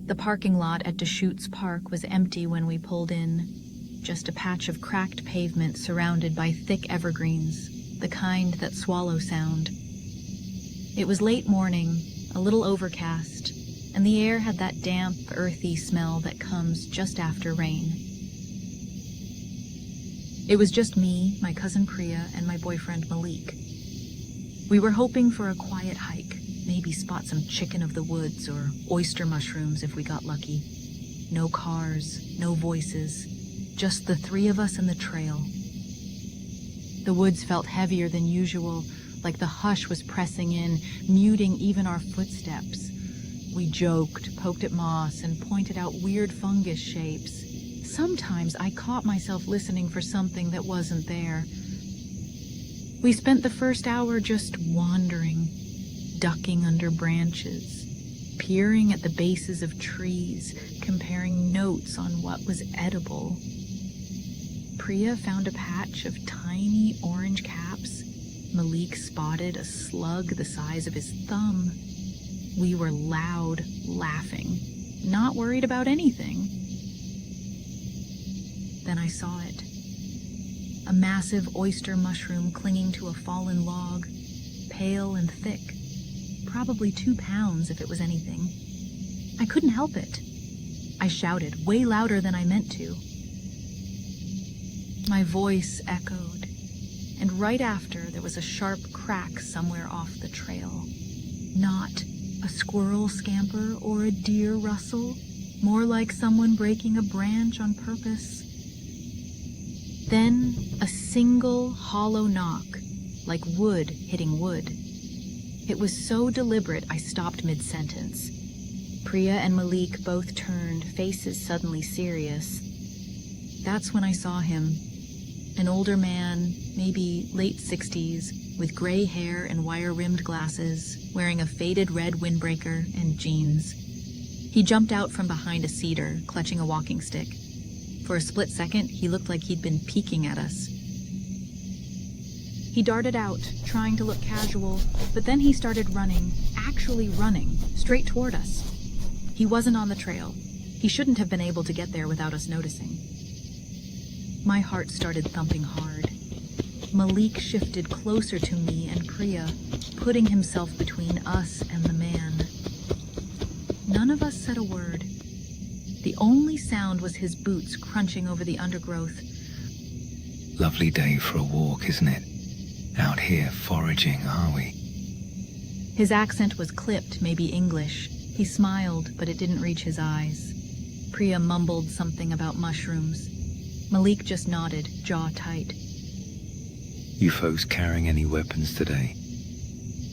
The parking lot at Deschutes Park was empty when we pulled in, just a patch of cracked pavement surrounded by thick evergreens, the kind that swallow sound. It was late morning, a little overcast, and the air had that damp, earthy smell that comes just after rain. It was just me, my cousin Priya, and my boyfriend Malik. We were hoping for a quiet hike, maybe spot some chicken of the woods or oyster mushrooms if we got lucky. No cars, no voices, just the three of us and the trail. The woods felt heavier than usual, like the hush was pressing in, muting even our footsteps. We joked, poked at moss, and pointed out weird fungus shapes. Sometimes I caught myself listening for something that wasn't there. We spent the first hour just wandering, ducking under branches, peering at the bases of trees, comparing notes on what was edible. Priya found a patch of tiny orange caps. Malik spotted a slug the size of his thumb. We were loud, laughing, not worried about anything. Then I saw it. A massive oyster mushroom clinging to a fallen log, pale and thick. Probably 2 pounds if it was anything. I couldn't help it. I shouted, way louder than I meant to. My voice echoed, and right after there was a sharp crack somewhere off the trail. Not a squirrel scamper or a deer rustle, more like someone breaking a branch on purpose. Then a single hollow knock, like wood hitting wood. It was so deliberate I stopped mid-sentence. Priya and Malik both turned, faces suddenly serious. That's when I saw him. An older man, maybe late 60s, with gray hair and wire-rimmed glasses, wearing a faded red windbreaker and jeans. He jumped out from behind a cedar, clutching a walking stick. For a split second, he looked like he'd been peeking at us. He darted out, trying to look casual, but then he started running, actually running, straight toward us. He wasn't on the trail. He shouldn't have been able to get there without us noticing. My heart started thumping hard. Malik shifted closer to me and Priya, putting himself between us and the man. None of us said a word. The only sound was his boots crunching over the undergrowth. Lovely day for a walk, isn't it? Out here foraging, are we? His accent was clipped, maybe English. He smiled, but it didn't reach his eyes. Priya mumbled something about mushrooms. Malik just nodded, jaw tight. You folks carrying any weapons today?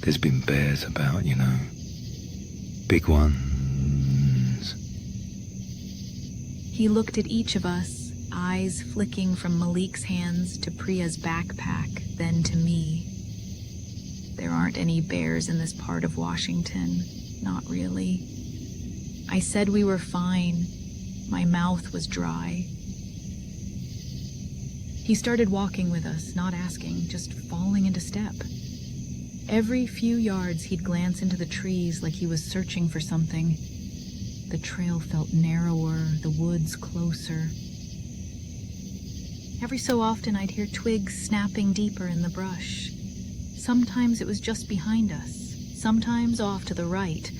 There's been bears about, you know. Big ones. He looked at each of us, eyes flicking from Malik's hands to Priya's backpack, then to me. There aren't any bears in this part of Washington. Not really. I said we were fine. My mouth was dry. He started walking with us, not asking, just falling into step. Every few yards he'd glance into the trees like he was searching for something. The trail felt narrower, the woods closer. Every so often I'd hear twigs snapping deeper in the brush. Sometimes it was just behind us, sometimes off to the right.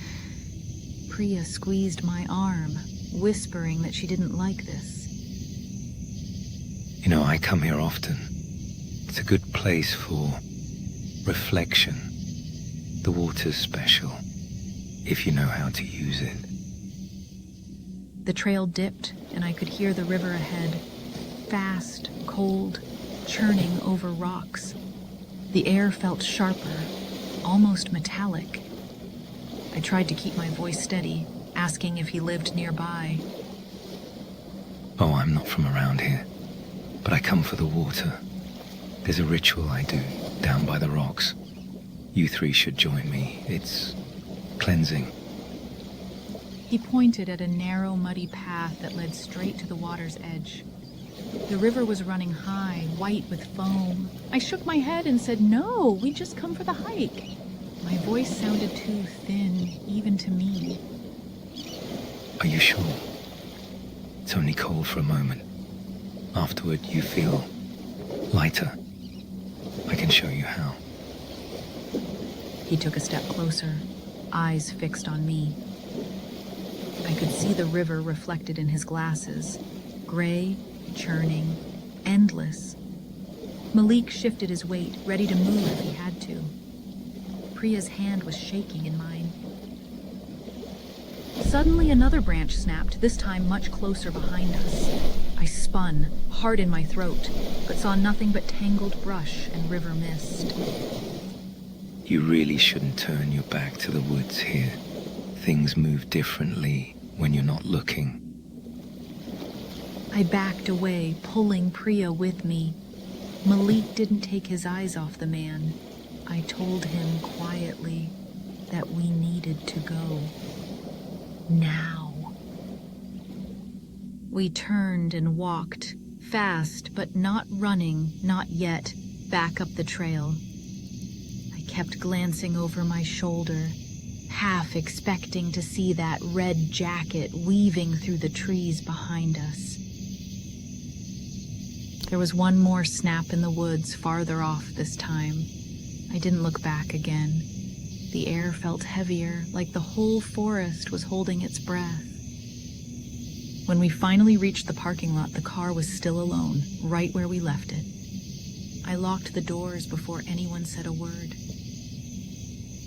Priya squeezed my arm, whispering that she didn't like this. You know, I come here often. It's a good place for reflection. The water's special, if you know how to use it. The trail dipped, and I could hear the river ahead. Fast, cold, churning over rocks. The air felt sharper, almost metallic. I tried to keep my voice steady, asking if he lived nearby. Oh, I'm not from around here, but I come for the water. There's a ritual I do down by the rocks. You three should join me. It's cleansing. He pointed at a narrow, muddy path that led straight to the water's edge. The river was running high, white with foam. I shook my head and said, "No, we just come for the hike." My voice sounded too thin, even to me. Are you sure? It's only cold for a moment. Afterward, you feel lighter. I can show you how. He took a step closer, eyes fixed on me. I could see the river reflected in his glasses, gray, churning, endless. Malik shifted his weight, ready to move if he had to. Priya's hand was shaking in mine. Suddenly another branch snapped, this time much closer behind us. I spun, hard in my throat, but saw nothing but tangled brush and river mist. You really shouldn't turn your back to the woods here. Things move differently when you're not looking. I backed away, pulling Priya with me. Malik didn't take his eyes off the man. I told him quietly that we needed to go. Now. We turned and walked, fast but not running, not yet, back up the trail. I kept glancing over my shoulder, half expecting to see that red jacket weaving through the trees behind us. There was one more snap in the woods farther off this time. I didn't look back again. The air felt heavier, like the whole forest was holding its breath. When we finally reached the parking lot, the car was still alone, right where we left it. I locked the doors before anyone said a word.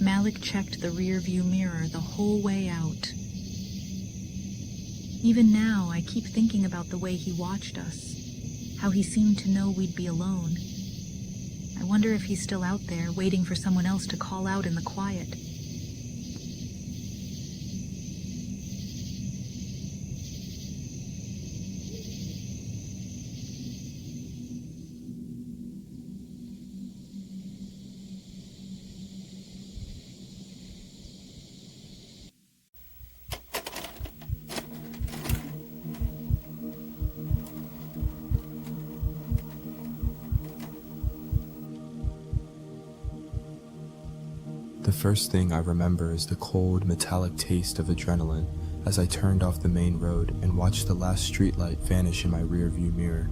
Malik checked the rear-view mirror the whole way out. Even now, I keep thinking about the way he watched us, how he seemed to know we'd be alone. I wonder if he's still out there, waiting for someone else to call out in the quiet. The first thing I remember is the cold, metallic taste of adrenaline as I turned off the main road and watched the last streetlight vanish in my rearview mirror.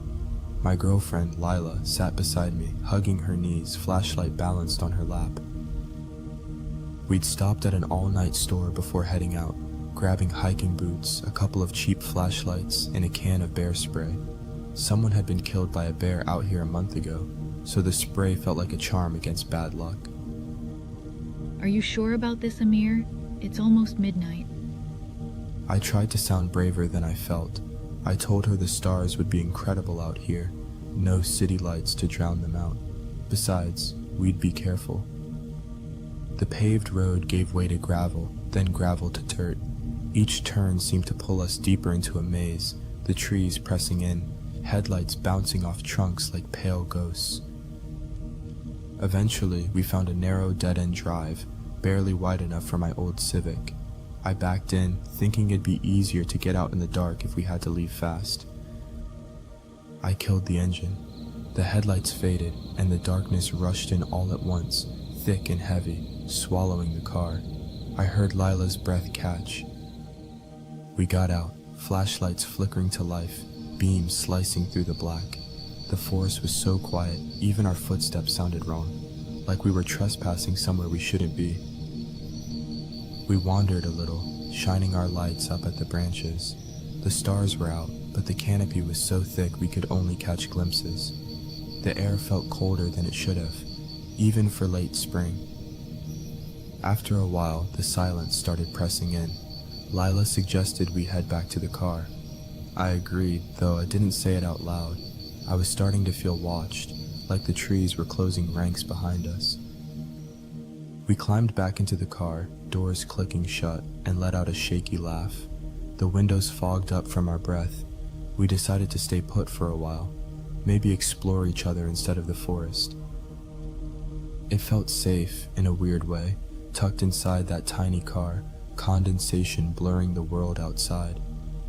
My girlfriend, Lila, sat beside me, hugging her knees, flashlight balanced on her lap. We'd stopped at an all-night store before heading out, grabbing hiking boots, a couple of cheap flashlights, and a can of bear spray. Someone had been killed by a bear out here a month ago, so the spray felt like a charm against bad luck. Are you sure about this, Amir? It's almost midnight. I tried to sound braver than I felt. I told her the stars would be incredible out here, no city lights to drown them out. Besides, we'd be careful. The paved road gave way to gravel, then gravel to dirt. Each turn seemed to pull us deeper into a maze, the trees pressing in, headlights bouncing off trunks like pale ghosts. Eventually, we found a narrow dead-end drive, barely wide enough for my old Civic. I backed in, thinking it'd be easier to get out in the dark if we had to leave fast. I killed the engine. The headlights faded, and the darkness rushed in all at once, thick and heavy, swallowing the car. I heard Lila's breath catch. We got out, flashlights flickering to life, beams slicing through the black. The forest was so quiet, even our footsteps sounded wrong, like we were trespassing somewhere we shouldn't be. We wandered a little, shining our lights up at the branches. The stars were out, but the canopy was so thick we could only catch glimpses. The air felt colder than it should have, even for late spring. After a while, the silence started pressing in. Lila suggested we head back to the car. I agreed, though I didn't say it out loud. I was starting to feel watched, like the trees were closing ranks behind us. We climbed back into the car, doors clicking shut, and let out a shaky laugh. The windows fogged up from our breath. We decided to stay put for a while, maybe explore each other instead of the forest. It felt safe, in a weird way, tucked inside that tiny car, condensation blurring the world outside.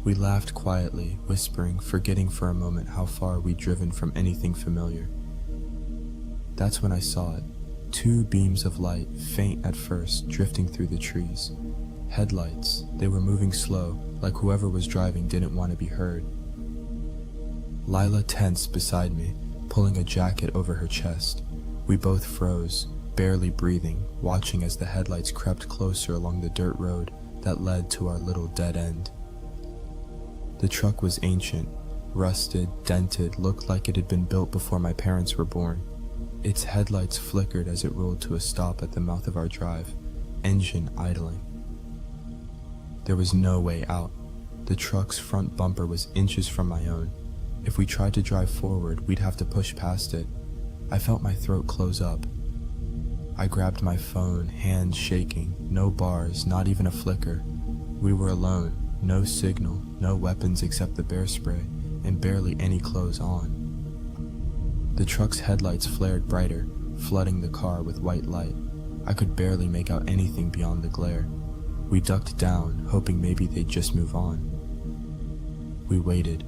We laughed quietly, whispering, forgetting for a moment how far we'd driven from anything familiar. That's when I saw it. 2 beams of light, faint at first, drifting through the trees. Headlights. They were moving slow, like whoever was driving didn't want to be heard. Lila tensed beside me, pulling a jacket over her chest. We both froze, barely breathing, watching as the headlights crept closer along the dirt road that led to our little dead end. The truck was ancient, rusted, dented, looked like it had been built before my parents were born. Its headlights flickered as it rolled to a stop at the mouth of our drive, engine idling. There was no way out. The truck's front bumper was inches from my own. If we tried to drive forward, we'd have to push past it. I felt my throat close up. I grabbed my phone, hands shaking, no bars, not even a flicker. We were alone, no signal, no weapons except the bear spray, and barely any clothes on. The truck's headlights flared brighter, flooding the car with white light. I could barely make out anything beyond the glare. We ducked down, hoping maybe they'd just move on. We waited.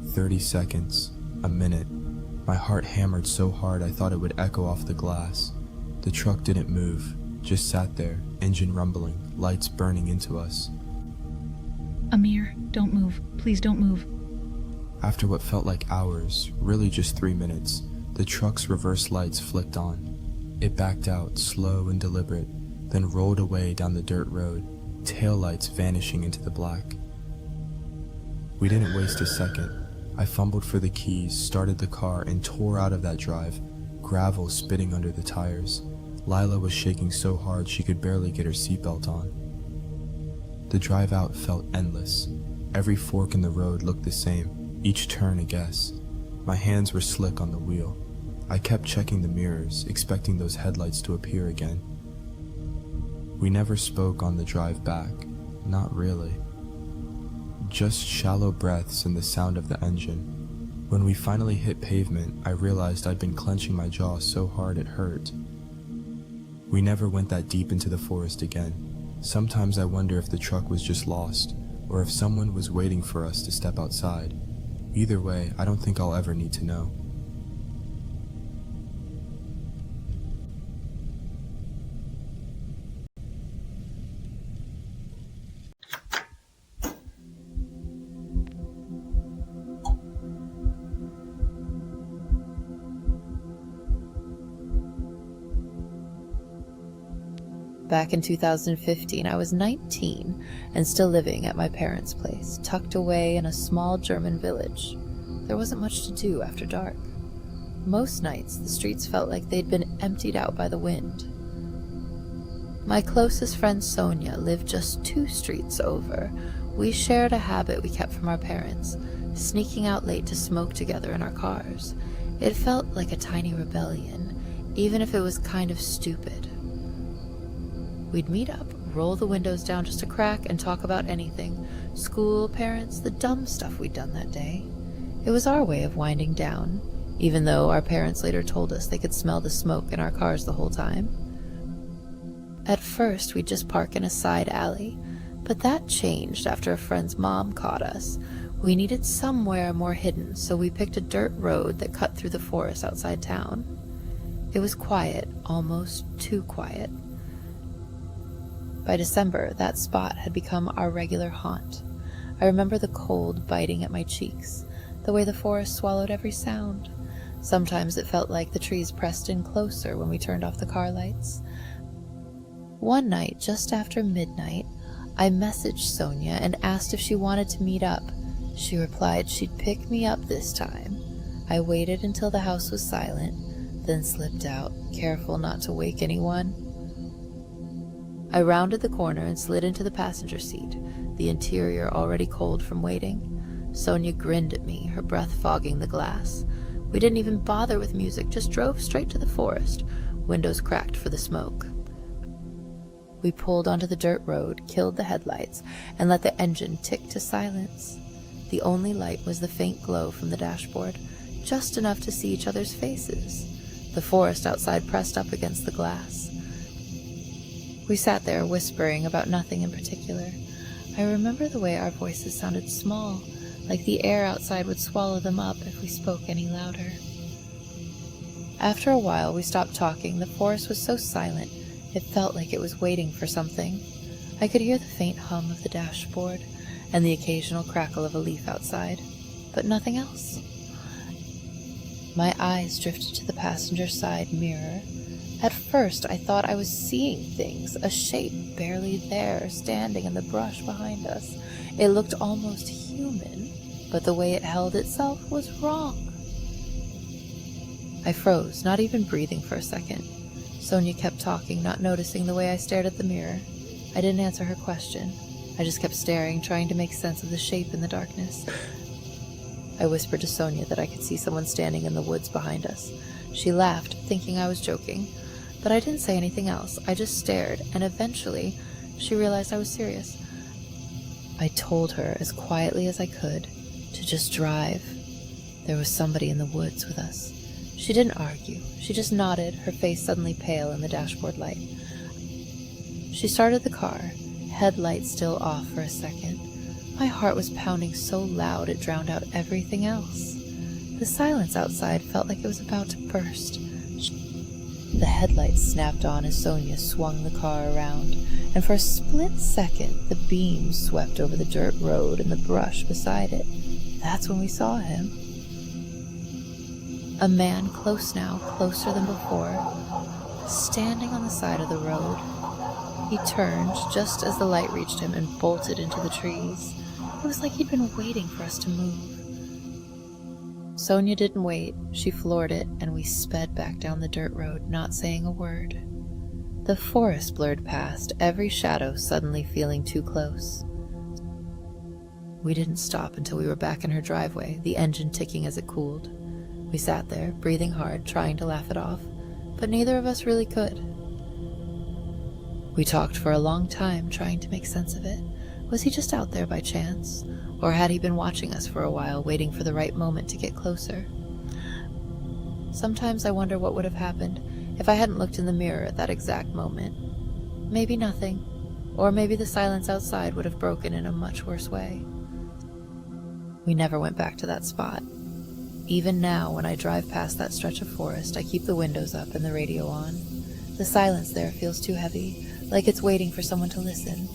30 seconds, a minute. My heart hammered so hard I thought it would echo off the glass. The truck didn't move, just sat there, engine rumbling, lights burning into us. Amir, don't move. Please don't move. After what felt like hours, really just 3 minutes, the truck's reverse lights flicked on. It backed out, slow and deliberate, then rolled away down the dirt road, taillights vanishing into the black. We didn't waste a second. I fumbled for the keys, started the car, and tore out of that drive, gravel spitting under the tires. Lila was shaking so hard she could barely get her seatbelt on. The drive out felt endless. Every fork in the road looked the same, each turn a guess. My hands were slick on the wheel. I kept checking the mirrors, expecting those headlights to appear again. We never spoke on the drive back. Not really. Just shallow breaths and the sound of the engine. When we finally hit pavement, I realized I'd been clenching my jaw so hard it hurt. We never went that deep into the forest again. Sometimes I wonder if the truck was just lost, or if someone was waiting for us to step outside. Either way, I don't think I'll ever need to know. Back in 2015, I was 19 and still living at my parents' place, tucked away in a small German village. There wasn't much to do after dark. Most nights, the streets felt like they'd been emptied out by the wind. My closest friend Sonia lived just 2 streets over. We shared a habit we kept from our parents, sneaking out late to smoke together in our cars. It felt like a tiny rebellion, even if it was kind of stupid. We'd meet up, roll the windows down just a crack, and talk about anything. School, parents, the dumb stuff we'd done that day. It was our way of winding down, even though our parents later told us they could smell the smoke in our cars the whole time. At first, we'd just park in a side alley, but that changed after a friend's mom caught us. We needed somewhere more hidden, so we picked a dirt road that cut through the forest outside town. It was quiet, almost too quiet. By December, that spot had become our regular haunt. I remember the cold biting at my cheeks, the way the forest swallowed every sound. Sometimes it felt like the trees pressed in closer when we turned off the car lights. One night, just after midnight, I messaged Sonia and asked if she wanted to meet up. She replied she'd pick me up this time. I waited until the house was silent, then slipped out, careful not to wake anyone. I rounded the corner and slid into the passenger seat, the interior already cold from waiting. Sonia grinned at me, her breath fogging the glass. We didn't even bother with music, just drove straight to the forest, windows cracked for the smoke. We pulled onto the dirt road, killed the headlights, and let the engine tick to silence. The only light was the faint glow from the dashboard, just enough to see each other's faces. The forest outside pressed up against the glass. We sat there whispering about nothing in particular. I remember the way our voices sounded small, like the air outside would swallow them up if we spoke any louder. After a while, we stopped talking. The forest was so silent, it felt like it was waiting for something. I could hear the faint hum of the dashboard and the occasional crackle of a leaf outside, but nothing else. My eyes drifted to the passenger side mirror. At first, I thought I was seeing things, a shape barely there, standing in the brush behind us. It looked almost human, but the way it held itself was wrong. I froze, not even breathing for a second. Sonia kept talking, not noticing the way I stared at the mirror. I didn't answer her question. I just kept staring, trying to make sense of the shape in the darkness. I whispered to Sonia that I could see someone standing in the woods behind us. She laughed, thinking I was joking, but I didn't say anything else. I just stared, and eventually, she realized I was serious. I told her as quietly as I could to just drive. There was somebody in the woods with us. She didn't argue. She just nodded, her face suddenly pale in the dashboard light. She started the car, headlights still off for a second. My heart was pounding so loud it drowned out everything else. The silence outside felt like it was about to burst. The headlights snapped on as Sonia swung the car around, and for a split second the beams swept over the dirt road and the brush beside it. That's when we saw him. A man close now, closer than before, standing on the side of the road. He turned just as the light reached him and bolted into the trees. It was like he'd been waiting for us to move. Sonia didn't wait. She floored it, and we sped back down the dirt road, not saying a word. The forest blurred past, every shadow suddenly feeling too close. We didn't stop until we were back in her driveway, the engine ticking as it cooled. We sat there, breathing hard, trying to laugh it off, but neither of us really could. We talked for a long time, trying to make sense of it. Was he just out there by chance? Or had he been watching us for a while, waiting for the right moment to get closer? Sometimes I wonder what would have happened if I hadn't looked in the mirror at that exact moment. Maybe nothing, or maybe the silence outside would have broken in a much worse way. We never went back to that spot. Even now, when I drive past that stretch of forest, I keep the windows up and the radio on. The silence there feels too heavy, like it's waiting for someone to listen.